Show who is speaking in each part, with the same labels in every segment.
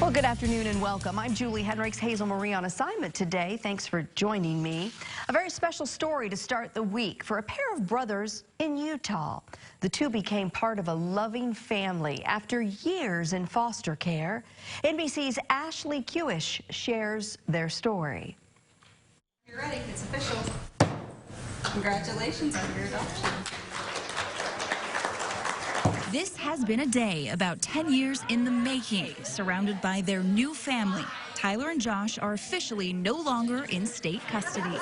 Speaker 1: Well, good afternoon and welcome. I'm Julie Henricks, Hazel Marie on assignment today. Thanks for joining me. A very special story to start the week for a pair of brothers in Utah. The two became part of a loving family after years in foster care. NBC's Ashley Kewish shares their story.
Speaker 2: You're ready. It's official. Congratulations on your adoption.
Speaker 3: This has been a day about 10 years in the making, surrounded by their new family. Tyler and Josh are officially no longer in state custody.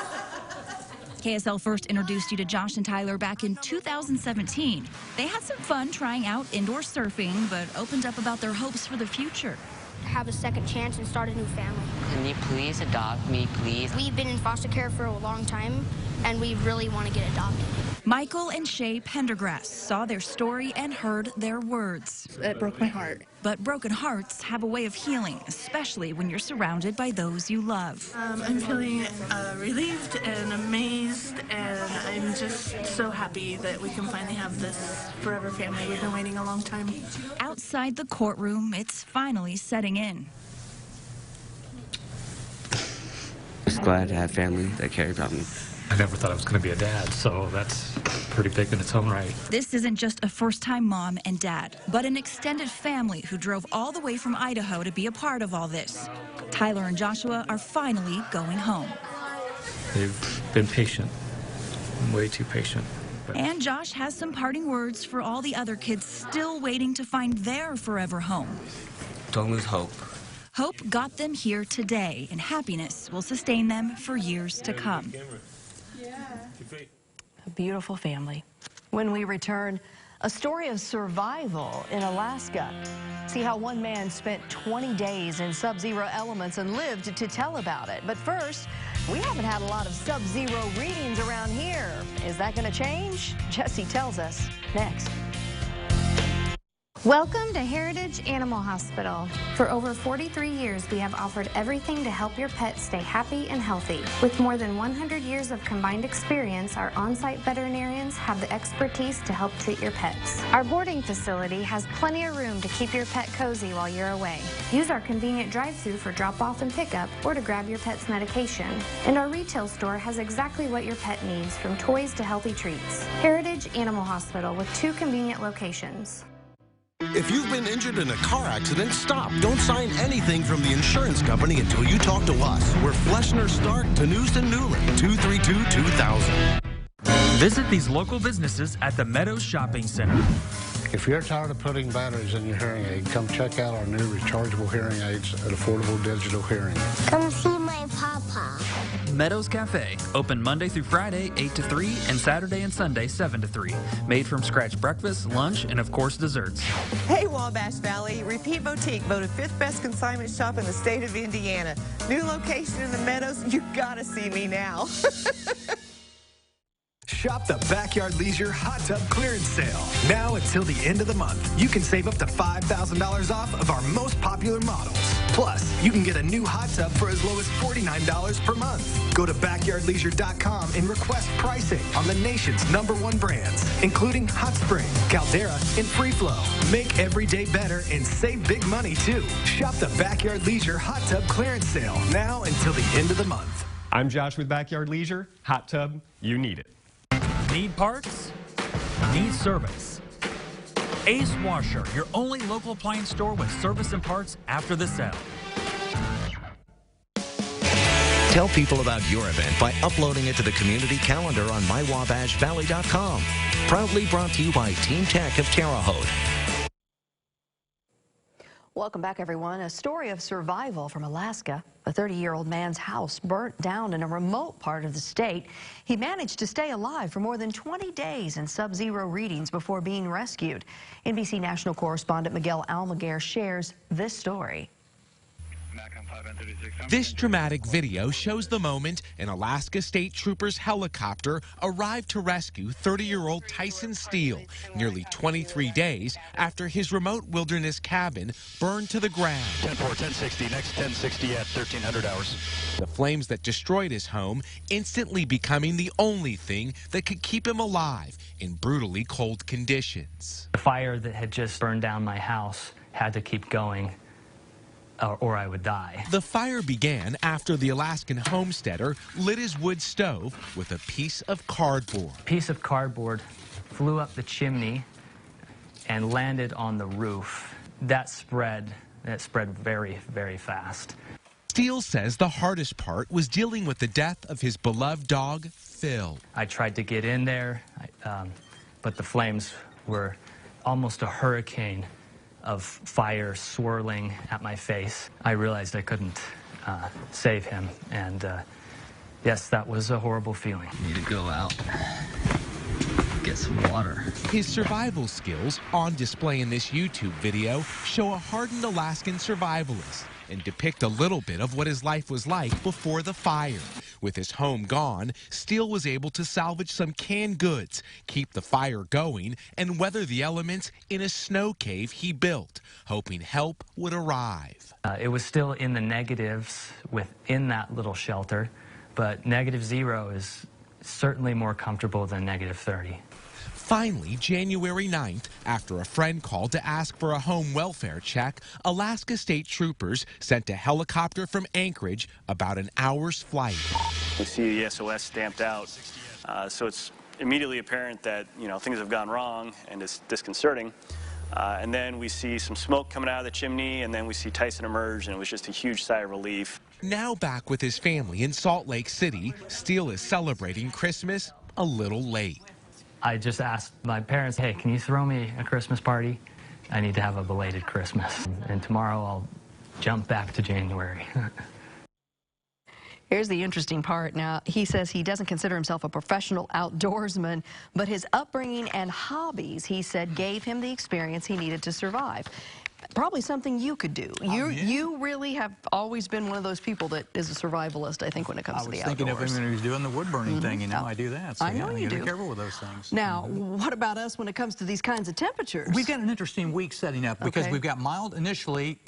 Speaker 3: KSL first introduced you to Josh and Tyler back in 2017. They had some fun trying out indoor surfing, but opened up about their hopes for the future.
Speaker 4: Have a second chance and start a new family.
Speaker 5: Can you please adopt me, please?
Speaker 4: We've been in foster care for a long time, and we really want to get adopted.
Speaker 3: Michael and Shay Pendergrass saw their story and heard their words.
Speaker 6: It broke my heart.
Speaker 3: But broken hearts have a way of healing, especially when you're surrounded by those you love.
Speaker 6: I'm feeling relieved and amazed, and I'm just so happy that we can finally have this forever family. We've been waiting a long time.
Speaker 3: Outside the courtroom, it's finally setting in.
Speaker 7: Just glad to have family that care about me.
Speaker 8: I never thought I was going to be a dad, so that's pretty big in its own right.
Speaker 3: This isn't just a first-time mom and dad, but an extended family who drove all the way from Idaho to be a part of all this. Tyler and Joshua are finally going home.
Speaker 8: They've been patient, way too patient.
Speaker 3: And Josh has some parting words for all the other kids still waiting to find their forever home.
Speaker 7: Don't lose hope.
Speaker 3: Hope got them here today, and happiness will sustain them for years to come.
Speaker 1: A beautiful family. When we return, a story of survival in Alaska. See how one man spent 20 days in sub-zero elements and lived to tell about it. But first, we haven't had a lot of sub-zero readings around here. Is that going to change? Jesse tells us next.
Speaker 9: Welcome to Heritage Animal Hospital. For over 43 years, we have offered everything to help your pet stay happy and healthy. With more than 100 years of combined experience, our on-site veterinarians have the expertise to help treat your pets. Our boarding facility has plenty of room to keep your pet cozy while you're away. Use our convenient drive-thru for drop-off and pickup or to grab your pet's medication. And our retail store has exactly what your pet needs, from toys to healthy treats. Heritage Animal Hospital with 2 convenient locations.
Speaker 10: If you've been injured in a car accident, stop. Don't sign anything from the insurance company until you talk to us. We're Fleshner Stark, Tanust and Newland, 232-2000.
Speaker 11: Visit these local businesses at the Meadows Shopping Center.
Speaker 12: If you're tired of putting batteries in your hearing aid, come check out our new rechargeable hearing aids at Affordable Digital Hearing.
Speaker 13: Come see my papa.
Speaker 11: Meadows Cafe, open Monday through Friday, 8 to 3, and Saturday and Sunday, 7 to 3. Made from scratch breakfast, lunch, and of course, desserts.
Speaker 14: Hey, Wabash Valley, Repeat Boutique voted 5th best consignment shop in the state of Indiana. New location in the Meadows, you gotta see me now.
Speaker 15: Shop the Backyard Leisure Hot Tub Clearance Sale. Now until the end of the month, you can save up to $5,000 off of our most popular models. Plus, you can get a new hot tub for as low as $49 per month. Go to backyardleisure.com and request pricing on the nation's #1 brands, including Hot Spring, Caldera, and Free Flow. Make every day better and save big money, too. Shop the Backyard Leisure Hot Tub Clearance Sale now until the end of the month.
Speaker 16: I'm Josh with Backyard Leisure. Hot tub, you need it.
Speaker 11: Need parts? Need service? Ace Washer, your only local appliance store with service and parts after the sale.
Speaker 17: Tell people about your event by uploading it to the community calendar on mywabashvalley.com. Proudly brought to you by Team Tech of Terre Haute.
Speaker 1: Welcome back, everyone. A story of survival from Alaska. A 30-year-old man's house burnt down in a remote part of the state. He managed to stay alive for more than 20 days in sub-zero readings before being rescued. NBC national correspondent Miguel Almaguer shares this story.
Speaker 18: This dramatic video shows the moment an Alaska State Troopers helicopter arrived to rescue 30-year-old Tyson Steele nearly 23 days after his remote wilderness cabin burned to the ground.
Speaker 19: 10-4, 10-60, next 10-60 at 1300 hours.
Speaker 18: The flames that destroyed his home instantly becoming the only thing that could keep him alive in brutally cold conditions.
Speaker 20: The fire that had just burned down my house had to keep going. or I would die.
Speaker 18: The fire began after the Alaskan homesteader lit his wood stove with a piece of cardboard.
Speaker 20: A piece of cardboard flew up the chimney and landed on the roof. That spread very, very fast.
Speaker 18: Steele says the hardest part was dealing with the death of his beloved dog, Phil.
Speaker 20: I tried to get in there, but the flames were almost a hurricane of fire swirling at my face. I realized I couldn't save him, and yes, that was a horrible feeling.
Speaker 21: Need to go out, get some water.
Speaker 18: His survival skills, on display in this YouTube video, show a hardened Alaskan survivalist and depict a little bit of what his life was like before the fire. With his home gone, Steele was able to salvage some canned goods, keep the fire going, and weather the elements in a snow cave he built, hoping help would arrive.
Speaker 20: It was still in the negatives within that little shelter, but -0 is certainly more comfortable than -30.
Speaker 18: Finally, January 9th, after a friend called to ask for a home welfare check, Alaska State Troopers sent a helicopter from Anchorage about an hour's flight.
Speaker 22: We see the SOS stamped out, so it's immediately apparent that, things have gone wrong and it's disconcerting. And then we see some smoke coming out of the chimney, and then we see Tyson emerge, and it was just a huge sigh of relief.
Speaker 18: Now back with his family in Salt Lake City, Steele is celebrating Christmas a little late.
Speaker 20: I just asked my parents, hey, can you throw me a Christmas party? I need to have a belated Christmas. And tomorrow I'll jump back to January.
Speaker 1: Here's the interesting part. Now, he says he doesn't consider himself a professional outdoorsman, but his upbringing and hobbies, he said, gave him the experience he needed to survive. Probably something you could do. You really have always been one of those people that is a survivalist, I think, when it comes to the outdoors.
Speaker 23: I was thinking of him when he was doing the wood burning thing, I do that. So
Speaker 1: I know you do.
Speaker 23: Be careful with those things.
Speaker 1: Now, what about us when it comes to these kinds of temperatures?
Speaker 23: We've got an interesting week setting up because we've got mild initially.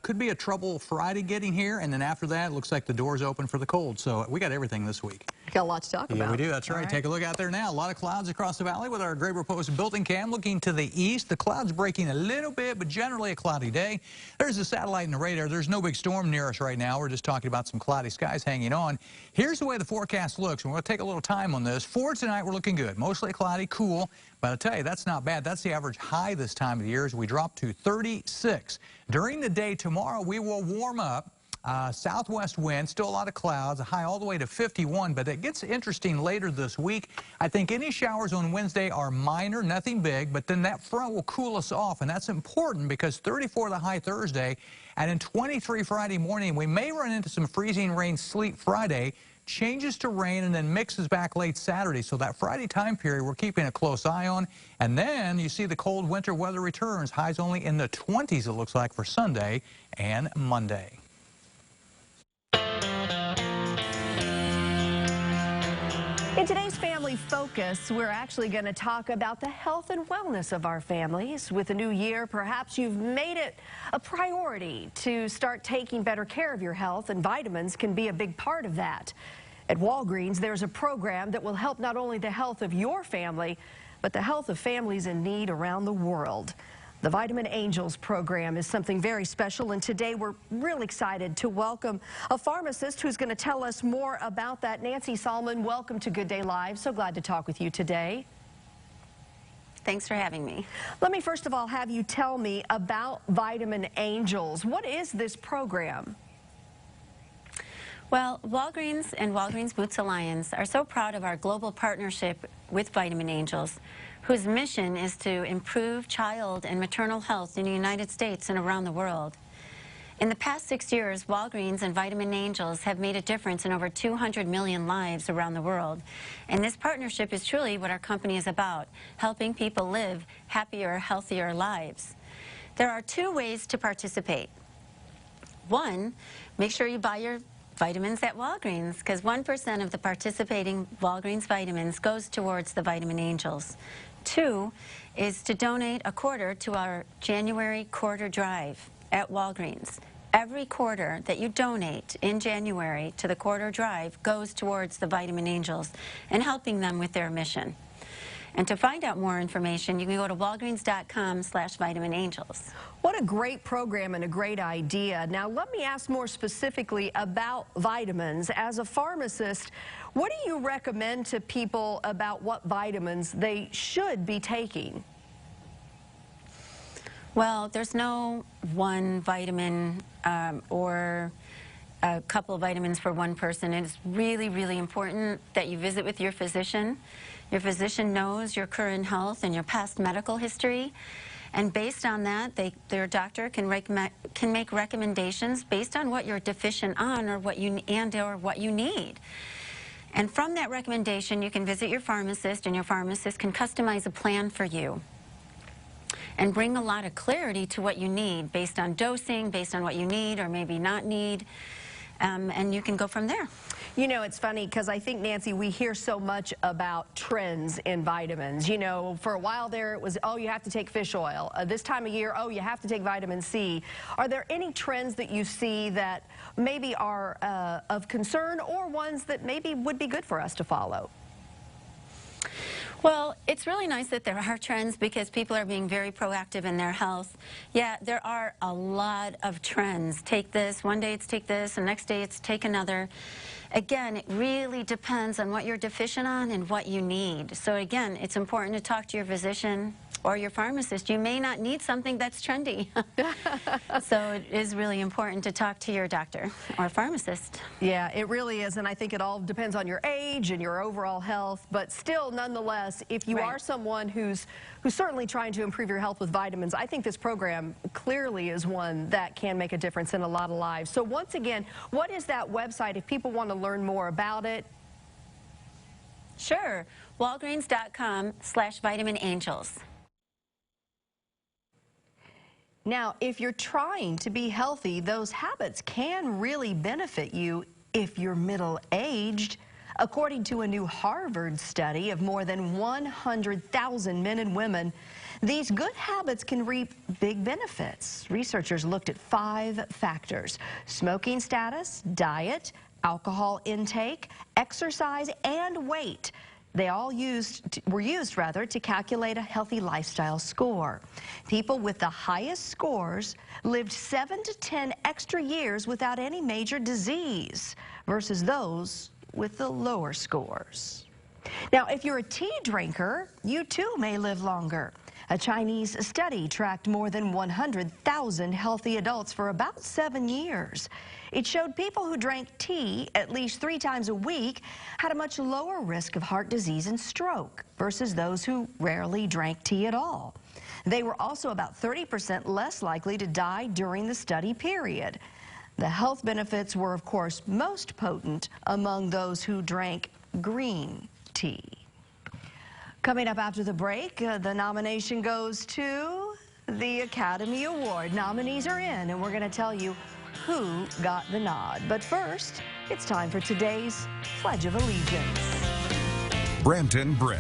Speaker 23: Could be a trouble Friday getting here, and then after that, it looks like the door's open for the cold. So we got everything this week.
Speaker 1: Got a lot to talk about.
Speaker 23: Yeah, we do. That's right. Take a look out there now. A lot of clouds across the valley with our Graber Post built-in cam looking to the east. The clouds breaking a little bit, but generally a cloudy day. There's a satellite in the radar. There's no big storm near us right now. We're just talking about some cloudy skies hanging on. Here's the way the forecast looks. We're going to take a little time on this. For tonight, we're looking good. Mostly cloudy, cool. But I'll tell you, that's not bad. That's the average high this time of the year as we drop to 36. During the day tomorrow, we will warm up. Southwest wind, still a lot of clouds, a high all the way to 51, but it gets interesting later this week. I think any showers on Wednesday are minor, nothing big, but then that front will cool us off, and that's important because 34 the high Thursday, and in 23 Friday morning, we may run into some freezing rain, sleet Friday, changes to rain, and then mixes back late Saturday. So that Friday time period, we're keeping a close eye on. And then you see the cold winter weather returns, highs only in the 20s, it looks like, for Sunday and Monday.
Speaker 1: In today's Family Focus, we're actually going to talk about the health and wellness of our families. With the new year, perhaps you've made it a priority to start taking better care of your health, and vitamins can be a big part of that. At Walgreens, there's a program that will help not only the health of your family, but the health of families in need around the world. The Vitamin Angels program is something very special, and today we're really excited to welcome a pharmacist who's going to tell us more about that. Nancy Salmon, welcome to Good Day Live. So glad to talk with you today.
Speaker 24: Thanks for having me.
Speaker 1: Let me first of all have you tell me about Vitamin Angels. What is this program?
Speaker 24: Well, Walgreens and Walgreens Boots Alliance are so proud of our global partnership with Vitamin Angels, whose mission is to improve child and maternal health in the United States and around the world. In the past 6 years, Walgreens and Vitamin Angels have made a difference in over 200 million lives around the world. And this partnership is truly what our company is about, helping people live happier, healthier lives. There are 2 ways to participate. 1, make sure you buy your vitamins at Walgreens, because 1% of the participating Walgreens vitamins goes towards the Vitamin Angels. 2 is to donate a quarter to our January quarter drive at Walgreens. Every quarter that you donate in January to the quarter drive goes towards the Vitamin Angels and helping them with their mission. And to find out more information, you can go to walgreens.com/vitaminangels.
Speaker 1: What a great program and a great idea. Now, let me ask more specifically about vitamins. As a pharmacist, what do you recommend to people about what vitamins they should be taking?
Speaker 24: Well, there's no one vitamin or a couple of vitamins for one person. It's really, really important that you visit with your physician. Your physician knows your current health and your past medical history. And based on that, their doctor can make recommendations based on what you're deficient on or what you need. And from that recommendation, you can visit your pharmacist, and your pharmacist can customize a plan for you and bring a lot of clarity to what you need based on dosing, based on what you need or maybe not need, and you can go from there.
Speaker 1: You know, it's funny because I think, Nancy, we hear so much about trends in vitamins. You know, for a while there it was, oh, you have to take fish oil. This time of year, oh, you have to take vitamin C. Are there any trends that you see that maybe are of concern or ones that maybe would be good for us to follow?
Speaker 24: Well, it's really nice that there are trends because people are being very proactive in their health. Yeah, there are a lot of trends. Take this, one day it's take this, and next day it's take another. Again, it really depends on what you're deficient on and what you need. So again, it's important to talk to your physician or your pharmacist. You may not need something that's trendy. So it is really important to talk to your doctor or pharmacist.
Speaker 1: Yeah, it really is, and I think it all depends on your age and your overall health, but still, nonetheless, if you are someone who's certainly trying to improve your health with vitamins, I think this program clearly is one that can make a difference in a lot of lives. So once again, what is that website if people want to learn more about it?
Speaker 24: Sure, walgreens.com/vitaminangels.
Speaker 1: Now, if you're trying to be healthy, those habits can really benefit you if you're middle-aged. According to a new Harvard study of more than 100,000 men and women, these good habits can reap big benefits. Researchers looked at 5 factors: smoking status, diet, alcohol intake, exercise, and weight. They all were used to calculate a healthy lifestyle score. People with the highest scores lived 7 to 10 extra years without any major disease versus those with the lower scores. Now, if you're a tea drinker, you too may live longer. A Chinese study tracked more than 100,000 healthy adults for about 7 years. It showed people who drank tea at least 3 times a week had a much lower risk of heart disease and stroke versus those who rarely drank tea at all. They were also about 30% less likely to die during the study period. The health benefits were, of course, most potent among those who drank green tea. Coming up after the break, the nomination goes to the Academy Award. Nominees are in, and we're going to tell you who got the nod. But first, it's time for today's Pledge of Allegiance.
Speaker 2: Brampton Bread.